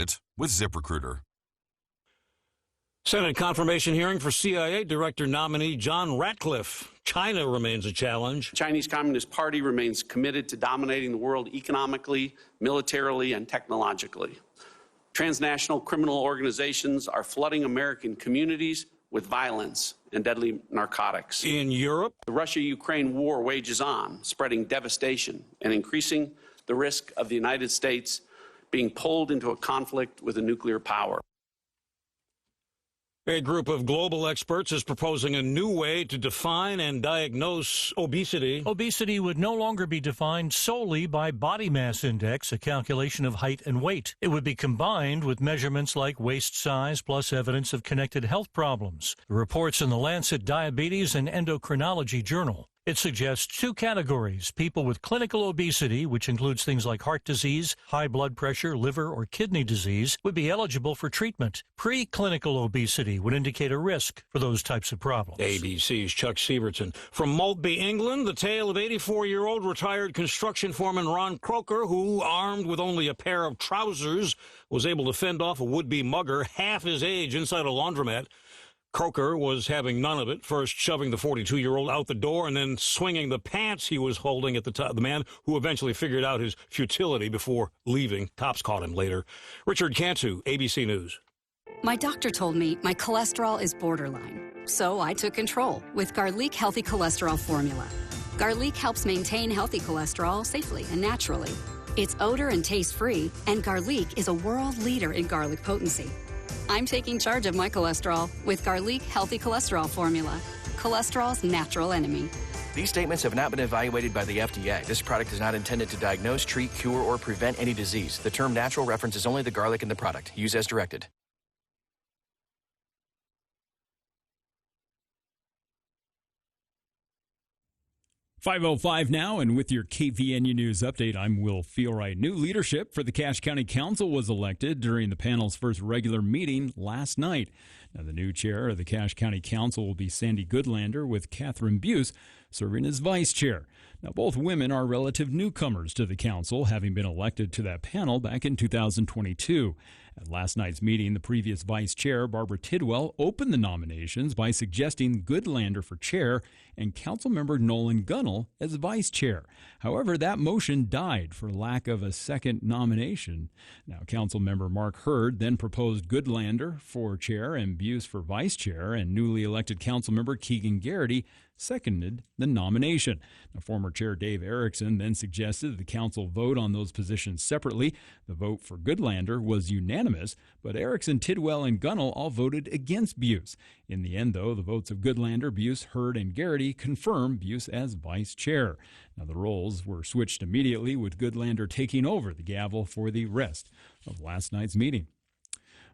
it with ZipRecruiter. Senate confirmation hearing for CIA Director nominee John Ratcliffe. China remains a challenge. The Chinese Communist Party remains committed to dominating the world economically, militarily, and technologically. Transnational criminal organizations are flooding American communities with violence and deadly narcotics. In Europe, the Russia-Ukraine war wages on, spreading devastation and increasing the risk of the United States being pulled into a conflict with a nuclear power. A group of global experts is proposing a new way to define and diagnose obesity. Obesity would no longer be defined solely by body mass index, a calculation of height and weight. It would be combined with measurements like waist size plus evidence of connected health problems. The reports in the Lancet Diabetes and Endocrinology Journal. It suggests two categories: people with clinical obesity, which includes things like heart disease, high blood pressure, liver or kidney disease, would be eligible for treatment. Preclinical obesity would indicate a risk for those types of problems. ABC's Chuck Sievertson. From Maltby, England, the tale of 84-year-old retired construction foreman Ron Croker, who, armed with only a pair of trousers, was able to fend off a would-be mugger half his age inside a laundromat. Croker was having none of it, first shoving the 42-year-old out the door and then swinging the pants he was holding at the man who eventually figured out his futility before leaving. Cops caught him later. Richard Cantu, ABC News. My doctor told me my cholesterol is borderline, so I took control with Garlic Healthy Cholesterol Formula. Garlic helps maintain healthy cholesterol safely and naturally. It's odor and taste-free, and Garlic is a world leader in garlic potency. I'm taking charge of my cholesterol with Garlic Healthy Cholesterol Formula, cholesterol's natural enemy. These statements have not been evaluated by the FDA. This product is not intended to diagnose, treat, cure, or prevent any disease. The term natural references only the garlic in the product. Use as directed. 5:05 now, and with your KVNU News update, I'm Will Feelright. New leadership for the Cache County Council was elected during the panel's first regular meeting last night. Now, the new chair of the Cache County Council will be Sandi Goodlander, with Kathryn Bues serving as vice chair. Now, both women are relative newcomers to the council, having been elected to that panel back in 2022. At last night's meeting, the previous vice chair, Barbara Tidwell, opened the nominations by suggesting Goodlander for chair and councilmember Nolan Gunnell as vice chair. However, that motion died for lack of a second nomination. Now, councilmember Mark Hurd then proposed Goodlander for chair and Bues for vice chair, and newly elected councilmember Keegan Garrity seconded the nomination. Now, former chair Dave Erickson then suggested that the council vote on those positions separately. The vote for Goodlander was unanimous, but Erickson, Tidwell, and Gunnell all voted against Bues. In the end, though, the votes of Goodlander, Bues, Hurd, and Garrity confirmed Bues as vice chair. Now, the roles were switched immediately, with Goodlander taking over the gavel for the rest of last night's meeting.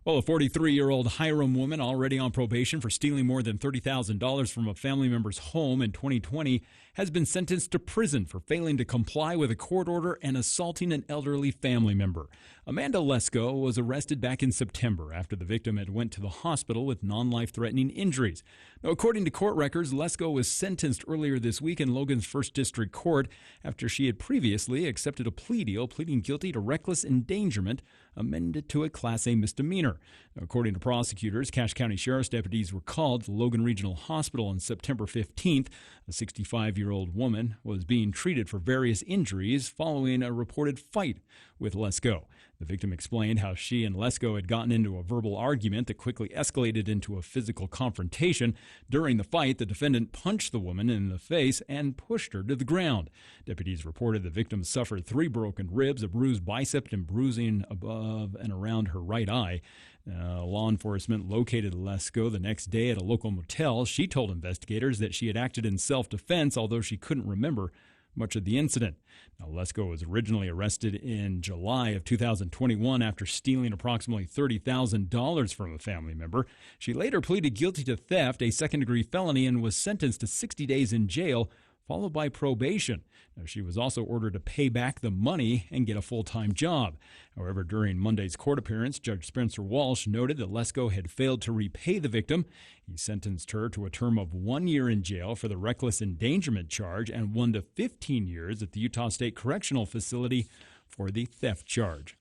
Well, a 43-year-old Hiram woman already on probation for stealing more than $30,000 from a family member's home in 2020 has been sentenced to prison for failing to comply with a court order and assaulting an elderly family member. Amanda Lesko was arrested back in September after the victim had went to the hospital with non-life-threatening injuries. Now, according to court records, Lesko was sentenced earlier this week in Logan's First District Court after she had previously accepted a plea deal pleading guilty to reckless endangerment, amended to a Class A misdemeanor. Now, according to prosecutors, Cache County Sheriff's deputies were called to Logan Regional Hospital on September 15th. A 65-year-old woman was being treated for various injuries following a reported fight with Lesko. The victim explained how she and Lesko had gotten into a verbal argument that quickly escalated into a physical confrontation. During the fight, the defendant punched the woman in the face and pushed her to the ground. Deputies reported the victim suffered 3 broken ribs, a bruised bicep, and bruising above and around her right eye. Law enforcement located Lesko the next day at a local motel. She told investigators that she had acted in self-defense, although she couldn't remember much of the incident. Now, Lesko was originally arrested in July of 2021 after stealing approximately $30,000 from a family member. She later pleaded guilty to theft, a second-degree felony, and was sentenced to 60 days in jail, followed by probation. Now, she was also ordered to pay back the money and get a full-time job. However, during Monday's court appearance, Judge Spencer Walsh noted that Lesko had failed to repay the victim. He sentenced her to a term of 1 year in jail for the reckless endangerment charge and 1 to 15 years at the Utah State Correctional Facility for the theft charge.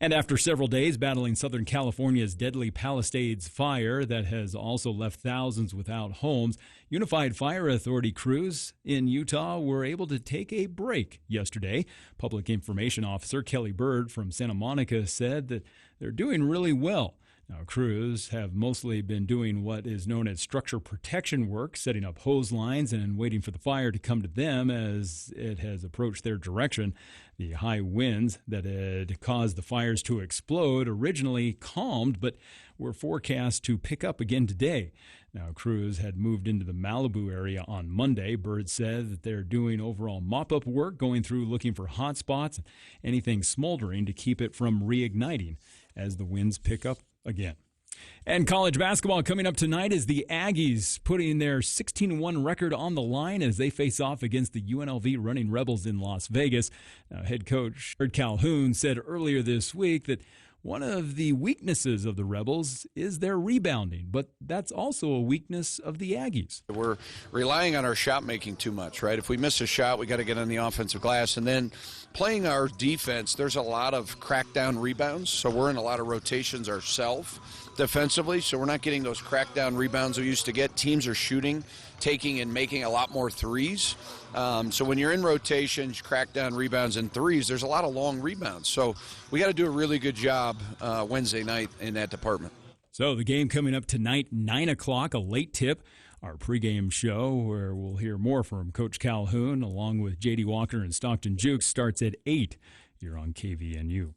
And after several days battling Southern California's deadly Palisades fire that has also left thousands without homes, Unified Fire Authority crews in Utah were able to take a break yesterday. Public Information Officer Kelly Bird from Santa Monica said that they're doing really well. Now, crews have mostly been doing what is known as structure protection work, setting up hose lines and waiting for the fire to come to them as it has approached their direction. The high winds that had caused the fires to explode originally calmed, but were forecast to pick up again today. Now, crews had moved into the Malibu area on Monday. Bird said that they're doing overall mop-up work, going through looking for hot spots, anything smoldering to keep it from reigniting as the winds pick up again. And college basketball coming up tonight is the Aggies putting their 16-1 record on the line as they face off against the UNLV Running Rebels in Las Vegas. Now, head coach Calhoun said earlier this week that one of the weaknesses of the Rebels is their rebounding, but that's also a weakness of the Aggies. We're relying on our shot making too much, right? If we miss a shot, we got to get on the offensive glass. And then playing our defense, there's a lot of crackdown rebounds, so we're in a lot of rotations ourselves defensively, so we're not getting those crackdown rebounds we used to get. Teams are shooting, taking, and making a lot more threes. So when you're in rotations, crackdown rebounds, and threes, there's a lot of long rebounds. So we got to do a really good job Wednesday night in that department. So the game coming up tonight, 9 o'clock, a late tip. Our pregame show, where we'll hear more from Coach Calhoun, along with J.D. Walker and Stockton Jukes, starts at 8 here on KVNU.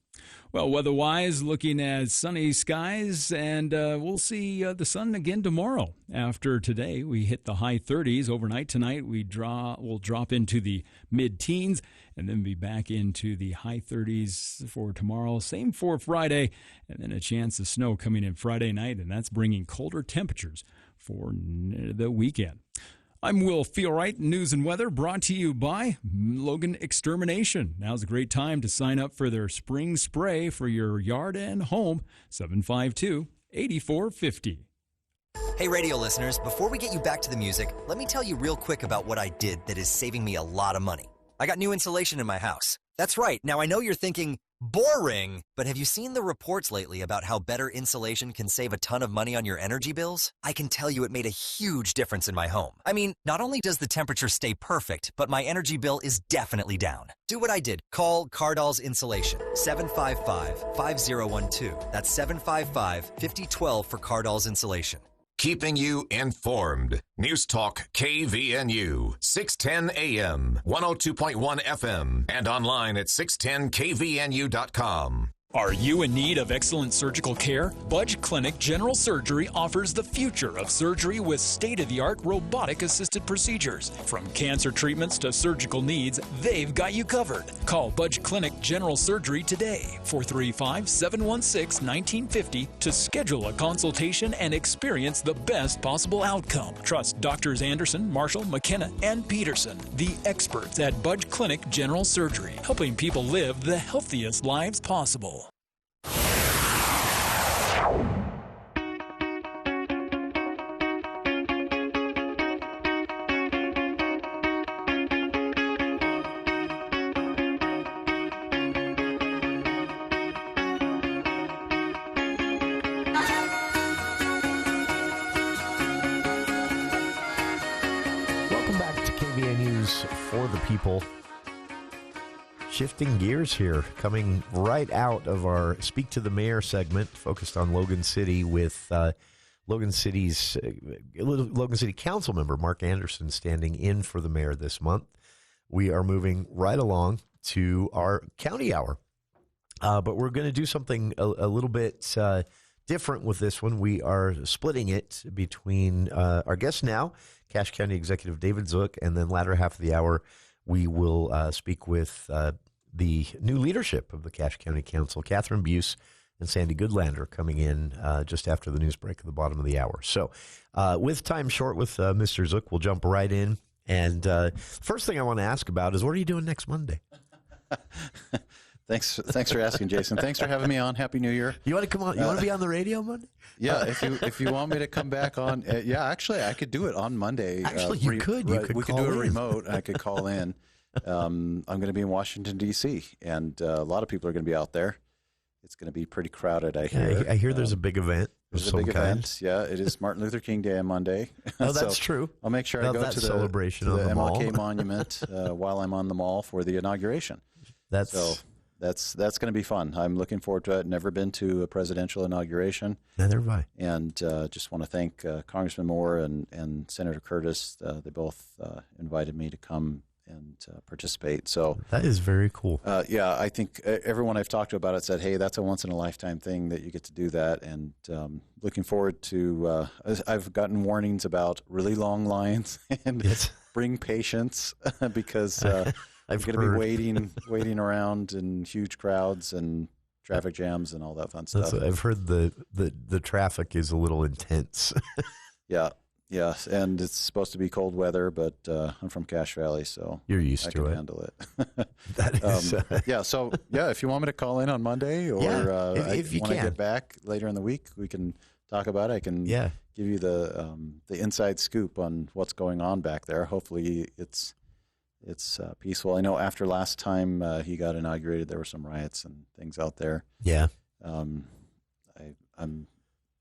Well, weather-wise, looking at sunny skies, and we'll see the sun again tomorrow. After today, we hit the high 30s. Overnight tonight, we'll drop into the mid-teens, and then be back into the high 30s for tomorrow. Same for Friday, and then a chance of snow coming in Friday night, and that's bringing colder temperatures for the weekend. I'm Will Feelright, News and Weather, brought to you by Logan Extermination. Now's a great time to sign up for their spring spray for your yard and home, 752-8450. Hey, radio listeners, before we get you back to the music, let me tell you real quick about what I did that is saving me a lot of money. I got new insulation in my house. That's right. Now, I know you're thinking, boring, but have you seen the reports lately about how better insulation can save a ton of money on your energy bills? I can tell you it made a huge difference in my home. I mean, not only does the temperature stay perfect, but my energy bill is definitely down. Do what I did. Call Cardall's Insulation, 755-5012. That's 755-5012 for Cardall's Insulation. Keeping you informed. News Talk KVNU, 610 AM, 102.1 FM, and online at 610kvnu.com. Are you in need of excellent surgical care? Budge Clinic General Surgery offers the future of surgery with state-of-the-art robotic-assisted procedures. From cancer treatments to surgical needs, they've got you covered. Call Budge Clinic General Surgery today, 435-716-1950, to schedule a consultation and experience the best possible outcome. Trust Drs. Anderson, Marshall, McKenna, and Peterson, the experts at Budge Clinic General Surgery, helping people live the healthiest lives possible. Welcome back to KVN News for the people. Shifting gears here, coming right out of our Speak to the Mayor segment, focused on Logan City with Logan City Council member Mark Anderson standing in for the mayor this month. We are moving right along to our county hour, but we're going to do something a little bit different with this one. We are splitting it between our guest now, Cache County Executive David Zook, and then latter half of the hour, we will speak with the new leadership of the Cache County Council, Kathryn Bues and Sandi Goodlander, coming in just after the news break at the bottom of the hour. So with time short with Mr. Zook, we'll jump right in. And first thing I want to ask about is, what are you doing next Monday? Thanks for asking, Jason. Thanks for having me on. Happy New Year. You want to come on? You want to be on the radio Monday? Yeah, if you want me to come back on, actually, I could do it on Monday. Actually, you could. You could. We could do a remote. I could call in. I'm going to be in Washington D.C. and a lot of people are going to be out there. It's going to be pretty crowded, I hear. I hear there's a big event. There's a big event. Yeah, it is Martin Luther King Day on Monday. Oh, that's true. I'll make sure I go to the celebration to on the the MLK mall Monument while I'm on the mall for the inauguration. That's going to be fun. I'm looking forward to it. Never been to a presidential inauguration. Neither have I. And just want to thank Congressman Moore and Senator Curtis. They both invited me to come and participate. So that is very cool. Yeah, I think everyone I've talked to about it said, hey, that's a once-in-a-lifetime thing that you get to do that. And looking forward to I've gotten warnings about really long lines and bring patience because I'm going to be waiting around in huge crowds and traffic jams and all that fun stuff. I've heard the traffic is a little intense. Yeah. Yes, and it's supposed to be cold weather, but I'm from Cache Valley, so you're used I to can it. handle it. That is, yeah. So if you want me to call in on Monday, or if you when can. I get back later in the week, we can talk about it. I can give you the inside scoop on what's going on back there. Hopefully, it's peaceful. I know after last time he got inaugurated, there were some riots and things out there. Yeah. I'm.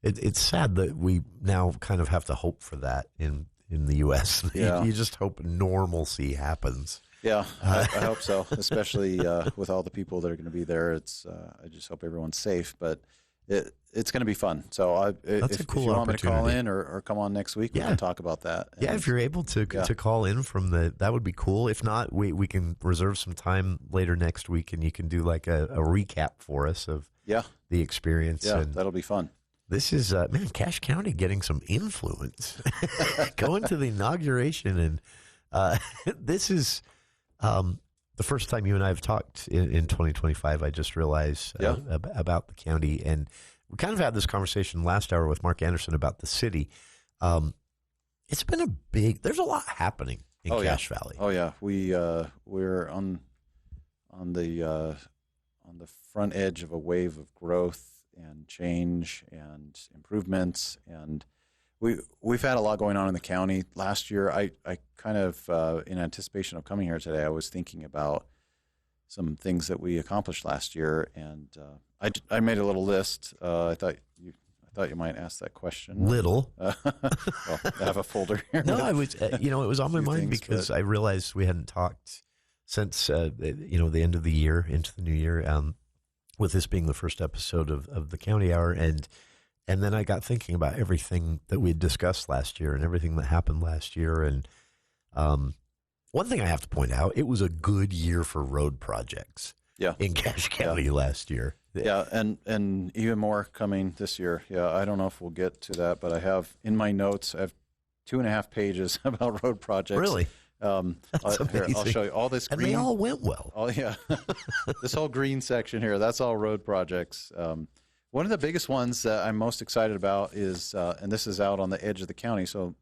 It's sad that we now kind of have to hope for that in the U.S. Yeah. You just hope normalcy happens. Yeah, I hope so, especially with all the people that are going to be there. I just hope everyone's safe, but it's going to be fun. So That's a cool if you want me to call opportunity. in or come on next week, we can talk about that. Yeah, if you're able to call in from that would be cool. If not, we can reserve some time later next week, and you can do like a recap for us of the experience. Yeah, and that'll be fun. This is, Cache County getting some influence. Going to the inauguration, and this is the first time you and I have talked in 2025. I just realized about the county, and we kind of had this conversation last hour with Mark Anderson about the city. It's been there's a lot happening in Cache Valley. Oh yeah, we're on the front edge of a wave of growth and change and improvements, and we've had a lot going on in the county. Last year, I kind of in anticipation of coming here today, I was thinking about some things that we accomplished last year, and I made a little list. I thought you might ask that question. Little. Well, I have a folder here. No, I was it was on my mind because I realized we hadn't talked since the end of the year into the new year. With this being the first episode of the County Hour, and then I got thinking about everything that we had discussed last year and everything that happened last year. And one thing I have to point out, it was a good year for road projects in Cache County last year. Yeah, and even more coming this year. Yeah, I don't know if we'll get to that, but I have in my notes, I have 2.5 pages about road projects. Really? Here, I'll show you all this green. And they all went well. Oh yeah, this whole green section here, that's all road projects. One of the biggest ones that I'm most excited about is, and this is out on the edge of the county, so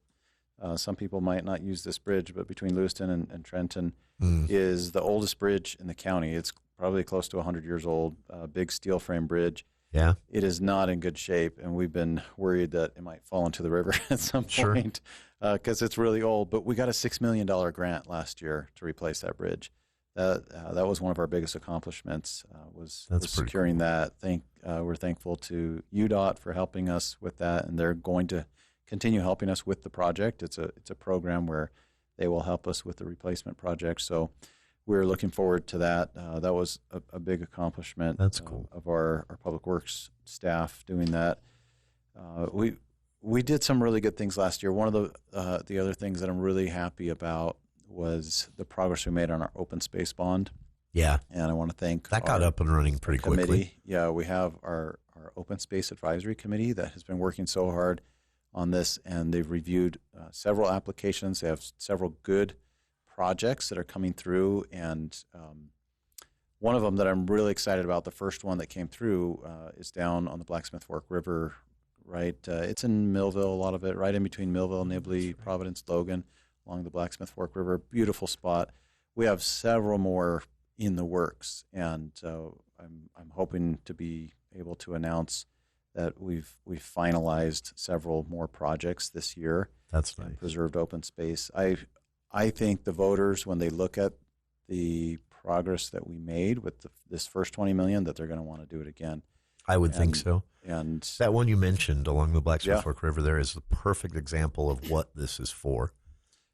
some people might not use this bridge, but between Lewiston and Trenton is the oldest bridge in the county. It's probably close to 100 years old, big steel frame bridge. Yeah. It is not in good shape, and we've been worried that it might fall into the river at some point because it's really old. But we got a $6 million grant last year to replace that bridge. That was one of our biggest accomplishments, was securing that. We're thankful to UDOT for helping us with that, and they're going to continue helping us with the project. It's a program where they will help us with the replacement project. So we're looking forward to that. That was a big accomplishment. That's cool. Of our public works staff doing that. We did some really good things last year. One of the other things that I'm really happy about was the progress we made on our open space bond. Yeah. And I want to thank that got up and running pretty quickly. Yeah, we have our open space advisory committee that has been working so hard on this, and they've reviewed several applications. They have several good projects that are coming through, and one of them that I'm really excited about, the first one that came through, is down on the Blacksmith Fork River, right? It's in Millville, a lot of it, right in between Millville, Nibley, Providence, Logan, along the Blacksmith Fork River. Beautiful spot. We have several more in the works, and I'm hoping to be able to announce that we've finalized several more projects this year. That's nice. Preserved open space. I think the voters, when they look at the progress that we made with this first $20 million, that they're going to want to do it again. I would think so. And that one you mentioned along the Black Smith Yeah. Fork River there is the perfect example of what this is for.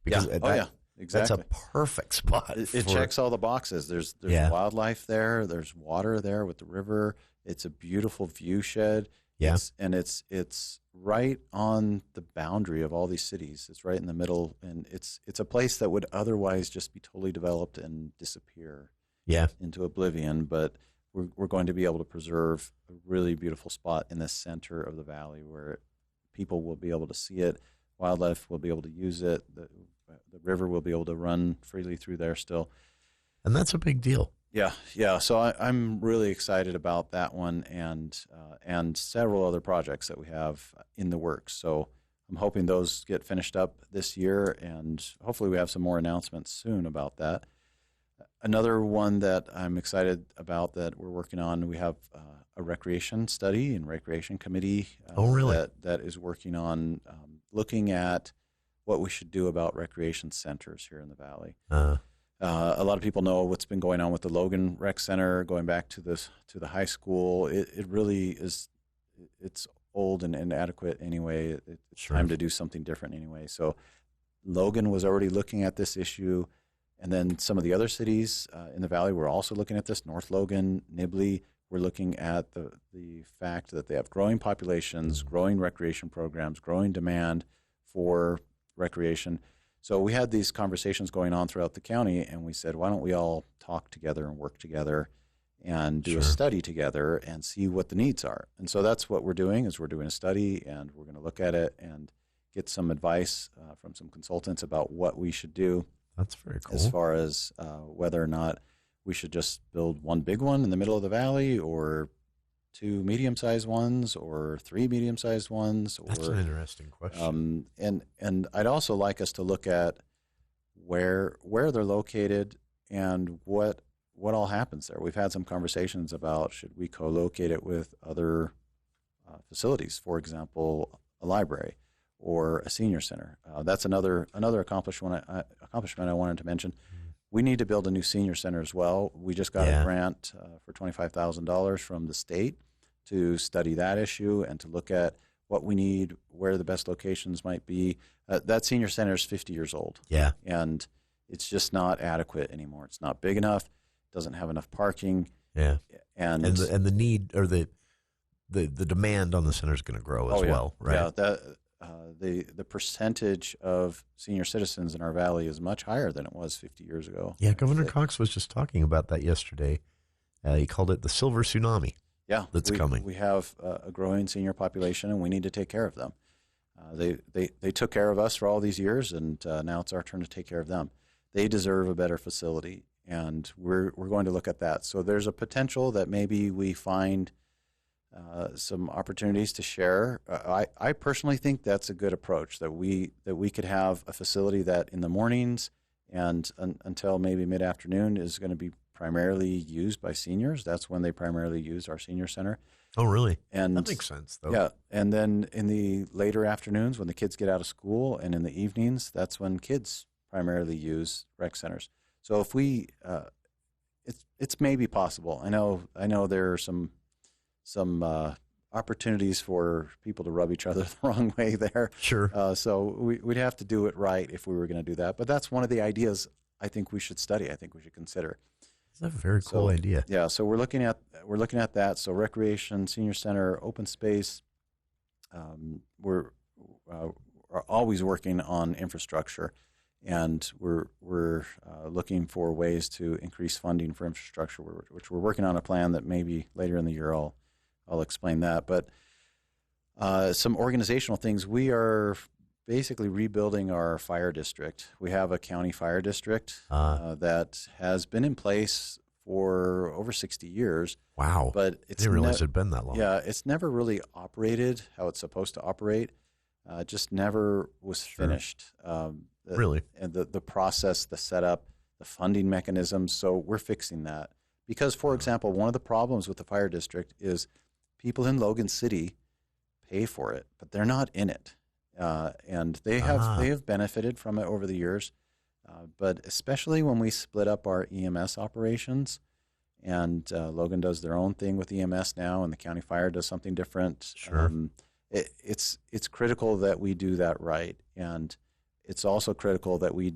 Because Yeah. Exactly. That's a perfect spot. It checks all the boxes. There's wildlife there. There's water there with the river. It's a beautiful view shed. Yeah. It's right on the boundary of all these cities. It's right in the middle, and it's a place that would otherwise just be totally developed and disappear into oblivion. But we're going to be able to preserve a really beautiful spot in the center of the valley where people will be able to see it. Wildlife will be able to use it. The river will be able to run freely through there still. And that's a big deal. Yeah. So I'm really excited about that one and several other projects that we have in the works. So I'm hoping those get finished up this year, and hopefully we have some more announcements soon about that. Another one that I'm excited about that we're working on, we have a recreation study and recreation committee that is working on looking at what we should do about recreation centers here in the valley. A lot of people know what's been going on with the Logan Rec Center, going back to the high school. It really is, it's old and inadequate anyway. It's time to do something different anyway. So Logan was already looking at this issue, and then some of the other cities in the valley were also looking at this. North Logan, Nibley, were looking at the fact that they have growing populations, growing recreation programs, growing demand for recreation. So we had these conversations going on throughout the county, and we said, why don't we all talk together and work together and do a study together and see what the needs are. And so that's what we're doing, is we're doing a study, and we're going to look at it and get some advice from some consultants about what we should do. That's very cool. As far as whether or not we should just build one big one in the middle of the valley, or 2 medium-sized ones, or 3 medium-sized ones. That's an interesting question. And I'd also like us to look at where they're located and what all happens there. We've had some conversations about, should we co-locate it with other facilities, for example, a library or a senior center. That's another accomplishment I wanted to mention. We need to build a new senior center as well. We just got a grant for $25,000 from the state to study that issue and to look at what we need, where the best locations might be. That senior center is 50 years old. Yeah. And it's just not adequate anymore. It's not big enough. Doesn't have enough parking. Yeah. And the need, or the demand on the center is going to grow as well, right? Yeah. The percentage of senior citizens in our valley is much higher than it was 50 years ago. Yeah, Governor Cox was just talking about that yesterday. He called it the silver tsunami. Yeah, that's coming. We have a growing senior population, and we need to take care of them. They took care of us for all these years, and now it's our turn to take care of them. They deserve a better facility, and we're going to look at that. So there's a potential that maybe we find some opportunities to share. I personally think that's a good approach, that we could have a facility that in the mornings and until maybe mid-afternoon is going to be primarily used by seniors. That's when they primarily use our senior center. Oh, really? And that makes sense, though. Yeah, and then in the later afternoons when the kids get out of school, and in the evenings, that's when kids primarily use rec centers. So if we, it's maybe possible. I know there are some opportunities for people to rub each other the wrong way there. Sure. So we'd have to do it right if we were going to do that. But that's one of the ideas I think we should study. I think we should consider. It's a very cool idea. Yeah. So we're looking at that. So recreation, senior center, open space. We're always working on infrastructure, and we're looking for ways to increase funding for infrastructure, which we're working on a plan that maybe later in the year I'll explain that. But some organizational things. We are basically rebuilding our fire district. We have a county fire district that has been in place for over 60 years. Wow. But I didn't realize it had been that long. Yeah, it's never really operated how it's supposed to operate. It just never was finished. Really? And the process, the setup, the funding mechanisms. So we're fixing that. Because, for example, one of the problems with the fire district is people in Logan City pay for it, but they're not in it. And they have benefited from it over the years. But especially when we split up our EMS operations, and Logan does their own thing with EMS now, and the county fire does something different. Sure. It's critical that we do that right, and it's also critical that we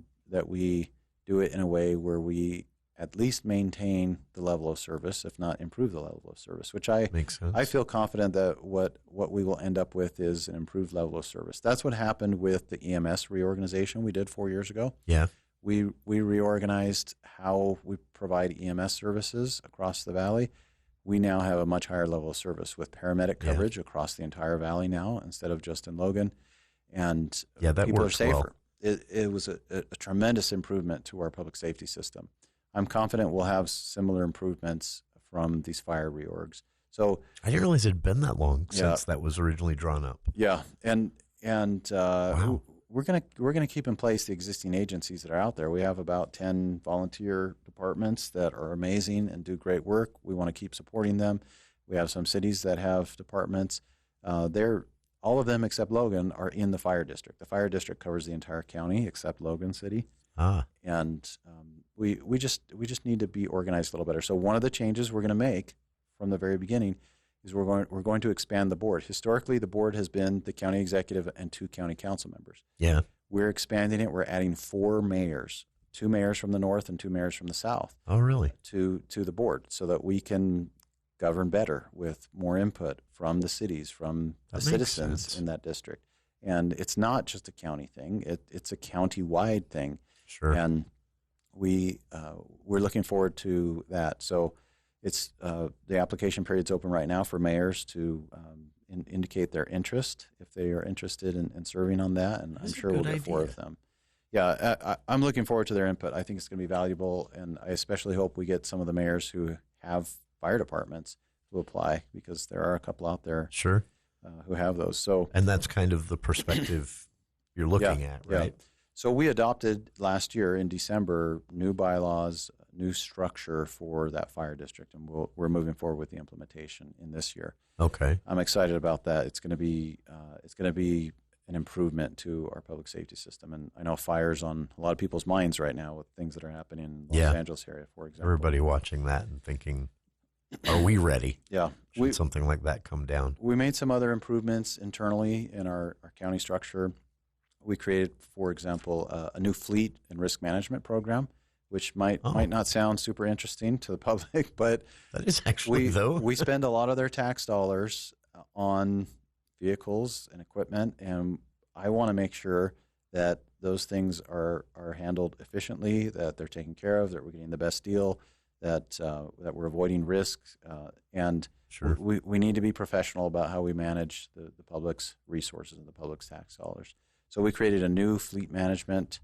do it in a way where we at least maintain the level of service, if not improve the level of service. Which Makes sense. I feel confident that what we will end up with is an improved level of service. That's what happened with the EMS reorganization we did 4 years ago. Yeah. We reorganized how we provide EMS services across the valley. We now have a much higher level of service with paramedic coverage across the entire valley now instead of just in Logan. And that people are works safer. well. It was a tremendous improvement to our public safety system. I'm confident we'll have similar improvements from these fire reorgs. So I didn't realize it had been that long since that was originally drawn up. Yeah, and Wow. we're gonna keep in place the existing agencies that are out there. We have about 10 volunteer departments that are amazing and do great work. We want to keep supporting them. We have some cities that have departments. All of them except Logan are in the fire district. The fire district covers the entire county except Logan City. And we just need to be organized a little better. So one of the changes we're going to make from the very beginning is we're going to expand the board. Historically, the board has been the county executive and 2 county council members. Yeah. We're expanding it. We're adding 4 mayors, 2 mayors from the north and 2 mayors from the south. Oh, really? To the board, so that we can govern better with more input from the cities, from the citizens in that district. And it's not just a county thing; it's a county-wide thing. Sure. And we're looking forward to that. So it's the application period's open right now for mayors to indicate their interest if they are interested in serving on that, and I'm sure we'll get 4 of them. Yeah, I'm looking forward to their input. I think it's going to be valuable, and I especially hope we get some of the mayors who have fire departments to apply, because there are a couple out there who have those. So, and that's kind of the perspective you're looking at, right? Yeah. So we adopted last year in December new bylaws, new structure for that fire district, and we're moving forward with the implementation in this year. Okay. I'm excited about that. It's going to be an improvement to our public safety system, and I know fire's on a lot of people's minds right now with things that are happening in the Los Angeles area, for example. Everybody watching that and thinking, are we ready? Yeah. Should something like that come down? We made some other improvements internally in our county structure. We created, for example, a new fleet and risk management program, which might not sound super interesting to the public, but that is actually, though. We spend a lot of their tax dollars on vehicles and equipment, and I want to make sure that those things are handled efficiently, that they're taken care of, that we're getting the best deal, that we're avoiding risks, and we need to be professional about how we manage the public's resources and the public's tax dollars. So we created a new fleet management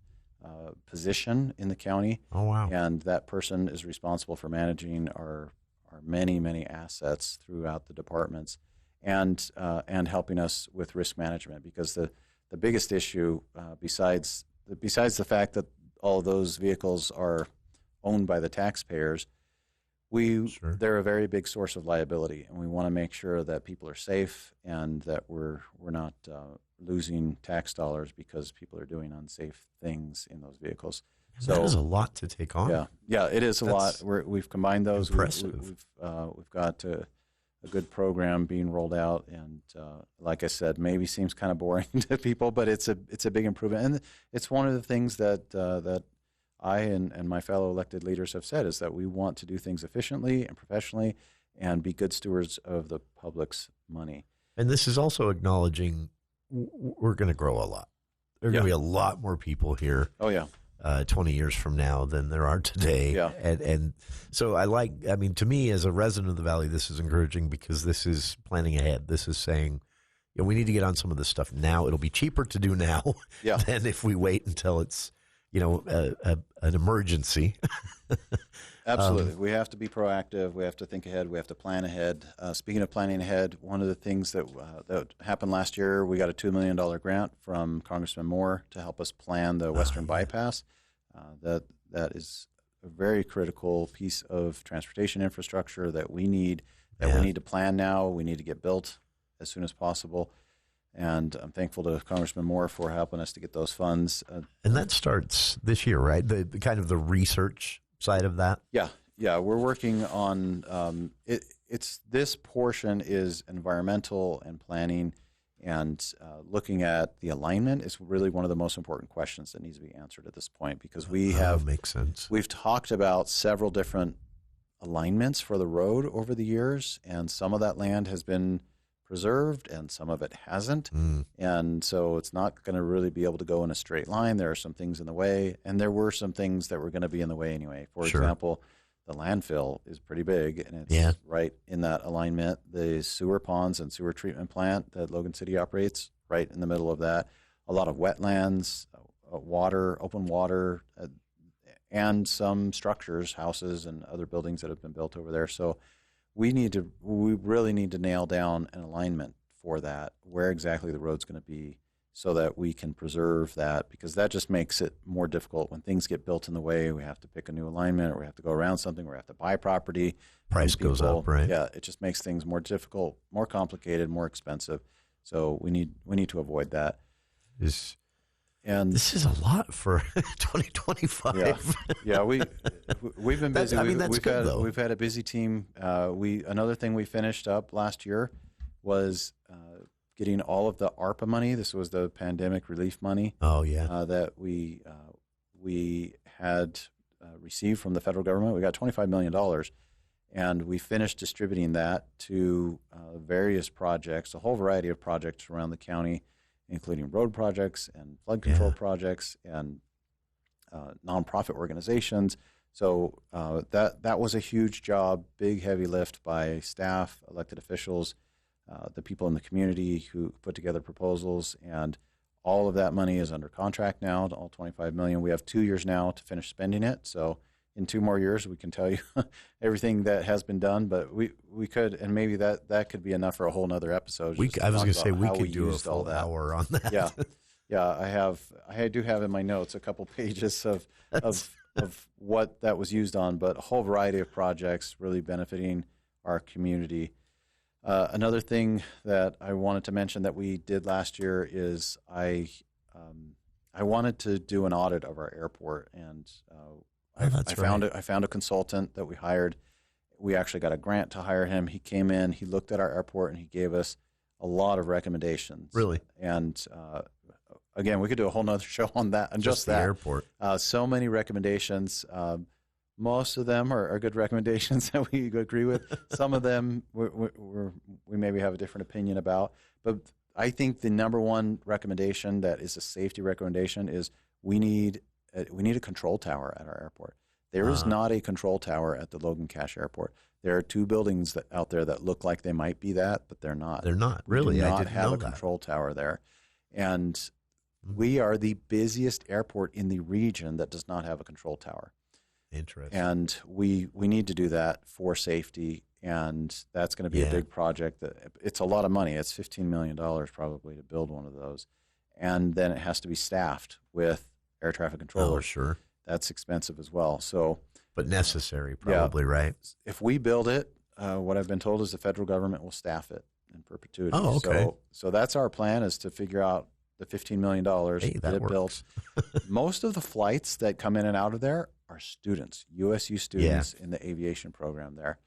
position in the county. Oh, wow. And that person is responsible for managing our many, many assets throughout the departments, and helping us with risk management, because the biggest issue, besides the fact that all of those vehicles are owned by the taxpayers, they're a very big source of liability, and we want to make sure that people are safe and that we're not losing tax dollars because people are doing unsafe things in those vehicles. So that is a lot to take on. Yeah, it is a lot. We've combined those. Impressive. We've got a good program being rolled out, and like I said, maybe seems kind of boring to people, but it's a big improvement, and it's one of the things that I and my fellow elected leaders have said, is that we want to do things efficiently and professionally and be good stewards of the public's money. And this is also acknowledging we're going to grow a lot. There are going to be a lot more people here. Oh, yeah. 20 years from now than there are today. Yeah. And so to me, as a resident of the Valley, this is encouraging, because this is planning ahead. This is saying, we need to get on some of this stuff now. It'll be cheaper to do now than if we wait until it's, an emergency. Absolutely. We have to be proactive. We have to think ahead. We have to plan ahead. Speaking of planning ahead, one of the things that happened last year, we got a $2 million grant from Congressman Moore to help us plan the Western Bypass. That is a very critical piece of transportation infrastructure that we need. We need to plan now. We need to get built as soon as possible. And I'm thankful to Congressman Moore for helping us to get those funds. And that starts this year, right? The kind of the research side of that? Yeah. We're working on it's this portion is environmental and planning, and looking at the alignment is really one of the most important questions that needs to be answered at this point, because makes sense. We've talked about several different alignments for the road over the years, and some of that land has been preserved and some of it hasn't. And so it's not going to really be able to go in a straight line. There are some things in the way, and there were some things that were going to be in the way anyway. For example, the landfill is pretty big, and it's right in that alignment. The sewer ponds and sewer treatment plant that Logan City operates, right in the middle of that. A lot of wetlands, water, open water, and some structures, houses and other buildings that have been built over there. So we really need to nail down an alignment for that, where exactly the road's going to be, so that we can preserve that, because that just makes it more difficult when things get built in the way. We have to pick a new alignment, or we have to go around something, or we have to buy property. Price goes up, right? Yeah, it just makes things more difficult, more complicated, more expensive. So we need to avoid that. And this is a lot for 2025. Yeah, we've been busy. We've had a busy team. Another thing we finished up last year was getting all of the ARPA money. This was the pandemic relief money. Oh yeah, that we had received from the federal government. We got $25 million, and we finished distributing that to various projects, a whole variety of projects around the county, including road projects and flood control projects and nonprofit organizations. So that was a huge job, big heavy lift by staff, elected officials, the people in the community who put together proposals, and all of that money is under contract now, all $25 million. We have 2 years now to finish spending it. So in 2 more years, we can tell you everything that has been done, but we could, and maybe that could be enough for a whole nother episode. I was going to say we could do a full hour on that. Yeah. I do have in my notes a couple pages of what that was used on, but a whole variety of projects really benefiting our community. Another thing that I wanted to mention that we did last year is I wanted to do an audit of our airport, and I found a consultant that we hired. We actually got a grant to hire him. He came in, he looked at our airport, and he gave us a lot of recommendations. Really? And again, we could do a whole nother show on that, and just that. The airport. So many recommendations. Most of them are good recommendations that we agree with. Some of them we maybe have a different opinion about. But I think the number one recommendation that is a safety recommendation is we need a control tower at our airport. There is not a control tower at the Logan Cache Airport. There are 2 buildings out there that look like they might be that, but they're not. They're not, really. We do I not didn't have know a that. control tower there. And we are the busiest airport in the region that does not have a control tower. Interesting. And we need to do that for safety, and that's going to be a big project. It's a lot of money. It's $15 million probably to build one of those. And then it has to be staffed with air traffic controllers. Oh, sure. That's expensive as well. But necessary, probably, right? If we build it, what I've been told is the federal government will staff it in perpetuity. Oh, okay. So that's our plan, is to figure out the $15 million, get it built. Most of the flights that come in and out of there are students, USU students in the aviation program there.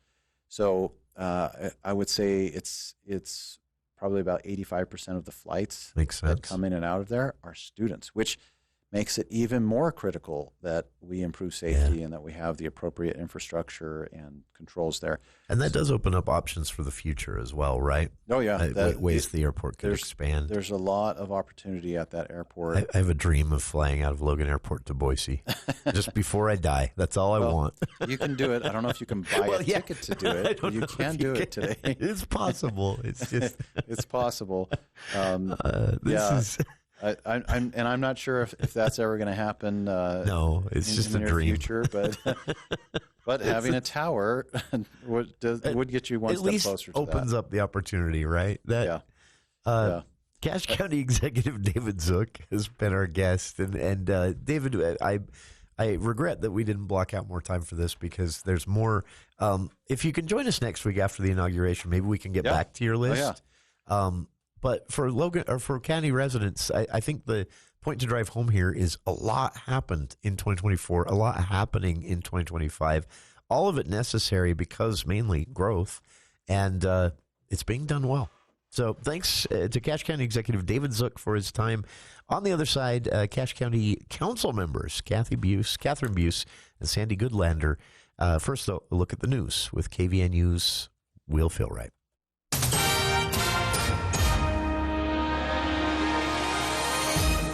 So I would say it's probably about 85% of the flights that come in and out of there are students, which makes it even more critical that we improve safety and that we have the appropriate infrastructure and controls there. And that does open up options for the future as well, right? Oh, yeah. Ways the airport could expand. There's a lot of opportunity at that airport. I have a dream of flying out of Logan Airport to Boise just before I die. That's all I want. You can do it. I don't know if you can buy a ticket to do it. You can do it today. It's possible. It's just it's possible. I'm not sure if that's ever going to happen. No, it's just in a the near dream. Future, but having a tower would get you one step closer to that. Opens up the opportunity, right? Cache County Executive David Zook has been our guest, and David, I regret that we didn't block out more time for this, because there's more. If you can join us next week after the inauguration, maybe we can get back to your list. Oh, yeah. But for Logan or for county residents, I think the point to drive home here is a lot happened in 2024, a lot happening in 2025, all of it necessary because mainly growth, and it's being done well. So thanks to Cache County Executive David Zook for his time. On the other side, Cache County Council members Kathryn Bues, and Sandi Goodlander. First, though, a look at the news with KVNU's Will Feel Right.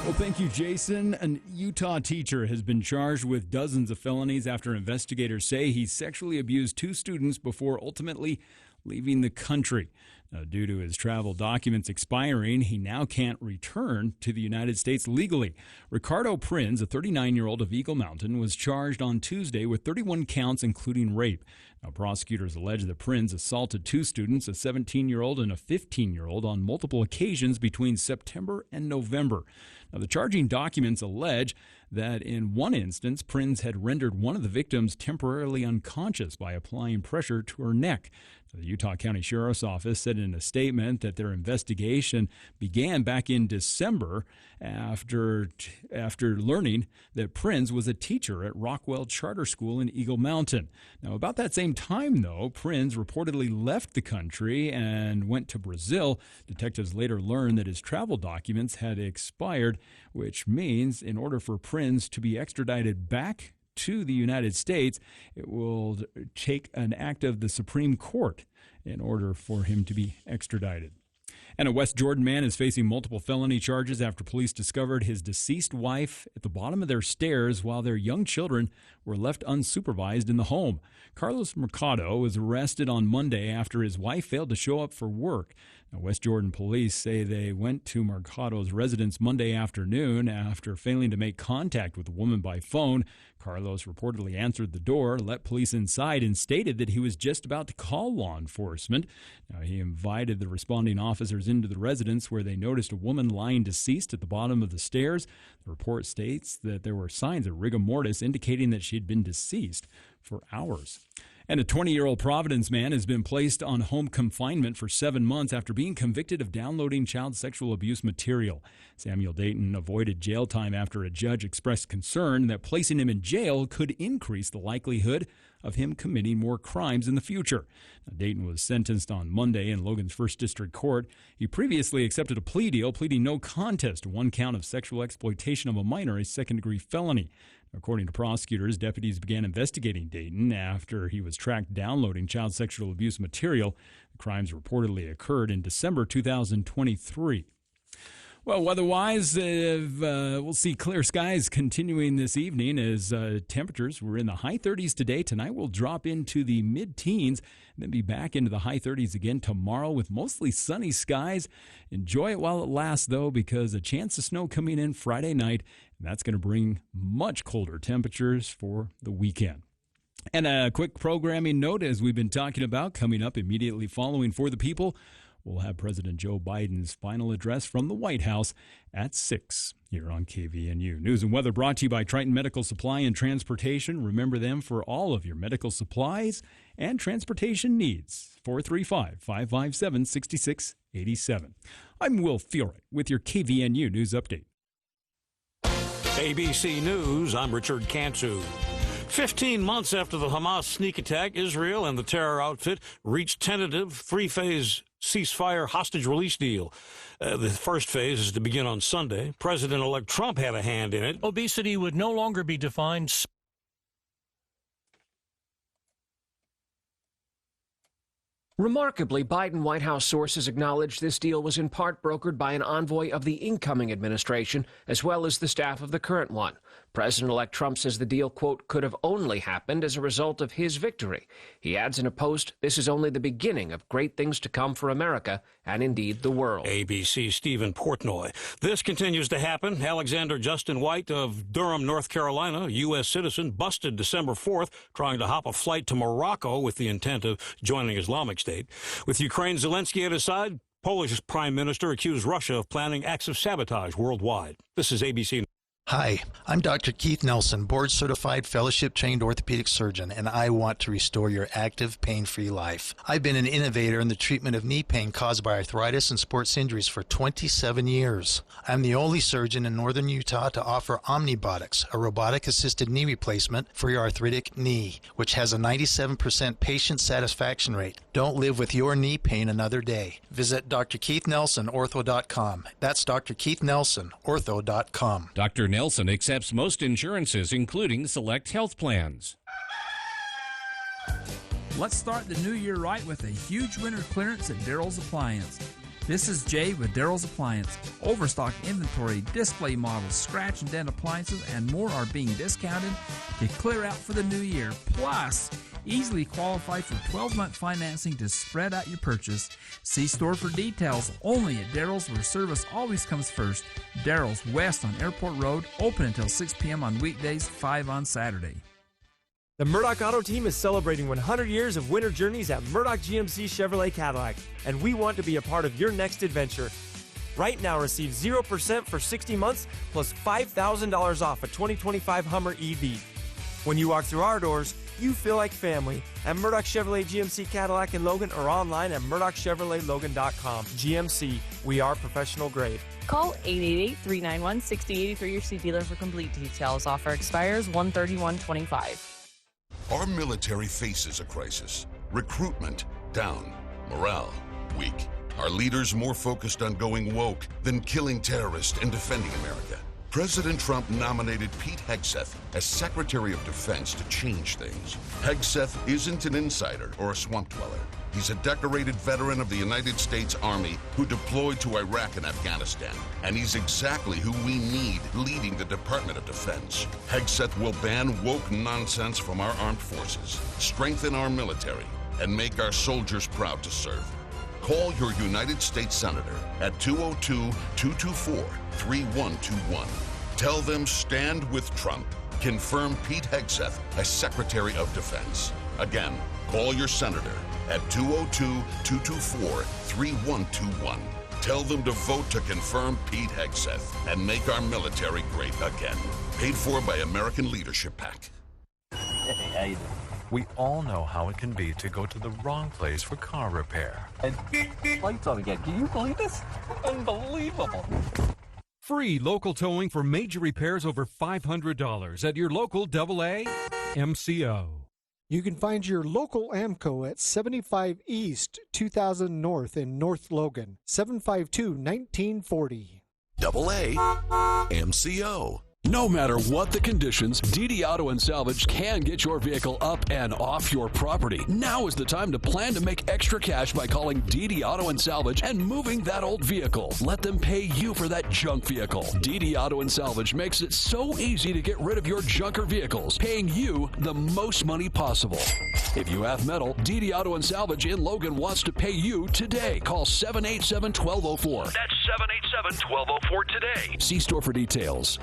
Well, thank you, Jason. An Utah teacher has been charged with dozens of felonies after investigators say he sexually abused 2 students before ultimately leaving the country. Now, due to his travel documents expiring, he now can't return to the United States legally. Ricardo Prins, a 39-year-old of Eagle Mountain, was charged on Tuesday with 31 counts, including rape. Now, prosecutors allege that Prins assaulted 2 students, a 17-year-old and a 15-year-old, on multiple occasions between September and November. Now, the charging documents allege that in one instance, Prins had rendered one of the victims temporarily unconscious by applying pressure to her neck. The Utah County Sheriff's Office said in a statement that their investigation began back in December after learning that Prins was a teacher at Rockwell Charter School in Eagle Mountain. Now, about that same time, though, Prins reportedly left the country and went to Brazil. Detectives later learned that his travel documents had expired, which means in order for Prins to be extradited back to the United States, it will take an act of the Supreme Court in order for him to be extradited. And a West Jordan man is facing multiple felony charges after police discovered his deceased wife at the bottom of their stairs while their young children were left unsupervised in the home. Carlos Mercado was arrested on Monday after his wife failed to show up for work. Now, West Jordan police say they went to Mercado's residence Monday afternoon after failing to make contact with the woman by phone. Carlos reportedly answered the door, let police inside, and stated that he was just about to call law enforcement. Now, he invited the responding officers into the residence where they noticed a woman lying deceased at the bottom of the stairs. The report states that there were signs of rigor mortis indicating that she had been deceased for hours. And a 20-year-old Providence man has been placed on home confinement for 7 months after being convicted of downloading child sexual abuse material. Samuel Dayton avoided jail time after a judge expressed concern that placing him in jail could increase the likelihood of him committing more crimes in the future. Now, Dayton was sentenced on Monday in Logan's 1st District Court. He previously accepted a plea deal, pleading no contest to 1 count of sexual exploitation of a minor, a second-degree felony. According to prosecutors, deputies began investigating Dayton after he was tracked downloading child sexual abuse material. The crimes reportedly occurred in December 2023. Well, weather-wise, we'll see clear skies continuing this evening as temperatures were in the high 30s today. Tonight we'll drop into the mid-teens and then be back into the high 30s again tomorrow with mostly sunny skies. Enjoy it while it lasts, though, because a chance of snow coming in Friday night, and that's going to bring much colder temperatures for the weekend. And a quick programming note, as we've been talking about, coming up immediately following For the People, we'll have President Joe Biden's final address from the White House at 6 here on KVNU. News and weather brought to you by Triton Medical Supply and Transportation. Remember them for all of your medical supplies and transportation needs. 435-557-6687. I'm Will Fiore with your KVNU News Update. ABC News, I'm Richard Cantu. 15 months after the Hamas sneak attack, Israel and the terror outfit reached tentative 3-phase ceasefire hostage release deal. The first phase is to begin on Sunday. President-elect Trump had a hand in it. Obesity would no longer be defined. Remarkably, Biden White House sources acknowledged this deal was in part brokered by an envoy of the incoming administration, as well as the staff of the current one. President-elect Trump says the deal, quote, could have only happened as a result of his victory. He adds in a post, this is only the beginning of great things to come for America and indeed the world. ABC Stephen Portnoy. This continues to happen. Alexander Justin White of Durham, North Carolina, U.S. citizen, busted December 4th trying to hop a flight to Morocco with the intent of joining Islamic State. With Ukraine Zelensky at his side, Polish Prime Minister accused Russia of planning acts of sabotage worldwide. This is ABC. Hi, I'm Dr. Keith Nelson, board-certified, fellowship-trained orthopedic surgeon, and I want to restore your active, pain-free life. I've been an innovator in the treatment of knee pain caused by arthritis and sports injuries for 27 years. I'm the only surgeon in northern Utah to offer Omnibotics, a robotic-assisted knee replacement for your arthritic knee, which has a 97% patient satisfaction rate. Don't live with your knee pain another day. Visit drkeithnelsonortho.com. That's drkeithnelsonortho.com. Dr. Nelson accepts most insurances, including select health plans. Let's start the new year right with a huge winter clearance at Daryl's Appliance. This is Jay with Daryl's Appliance. Overstock inventory, display models, scratch and dent appliances, and more are being discounted to clear out for the new year. Plus, easily qualify for 12-month financing to spread out your purchase. See store for details. Only at Daryl's, where service always comes first. Daryl's, west on Airport Road, open until 6 p.m. on weekdays, 5 on Saturday. The Murdoch Auto Team is celebrating 100 years of winter journeys at Murdoch GMC Chevrolet Cadillac, and we want to be a part of your next adventure. Right now, receive 0% for 60 months plus $5,000 off a 2025 Hummer EV. When you walk through our doors, you feel like family at Murdoch Chevrolet GMC Cadillac in Logan or online at murdochchevroletlogan.com. GMC, we are professional grade. Call 888-391-6083 your C dealer for complete details. Offer expires 1/31/25. Our military faces a crisis. Recruitment down. Morale weak. Our leaders more focused on going woke than killing terrorists and defending America. President Trump nominated Pete Hegseth as Secretary of Defense to change things. Hegseth isn't an insider or a swamp dweller. He's a decorated veteran of the United States Army who deployed to Iraq and Afghanistan, and he's exactly who we need leading the Department of Defense. Hegseth will ban woke nonsense from our armed forces, strengthen our military, and make our soldiers proud to serve. Call your United States Senator at 202-224-3121. Tell them stand with Trump. Confirm Pete Hegseth as Secretary of Defense. Again, call your senator at 202-224-3121. Tell them to vote to confirm Pete Hegseth and make our military great again. Paid for by American Leadership PAC. Hey, how you doing? We all know how it can be to go to the wrong place for car repair. And lights on again. Can you believe this? Unbelievable. Free local towing for major repairs over $500 at your local AA MCO. You can find your local AMCO at 75 East, 2000 North in North Logan, 752-1940. AA MCO. No matter what the conditions, DD Auto and Salvage can get your vehicle up and off your property. Now is the time to plan to make extra cash by calling DD Auto and Salvage and moving that old vehicle. Let them pay you for that junk vehicle. DD Auto and Salvage makes it so easy to get rid of your junker vehicles, paying you the most money possible. If you have metal, DD Auto and Salvage in Logan wants to pay you today. Call 787-1204. That's 787-1204 today. See store for details.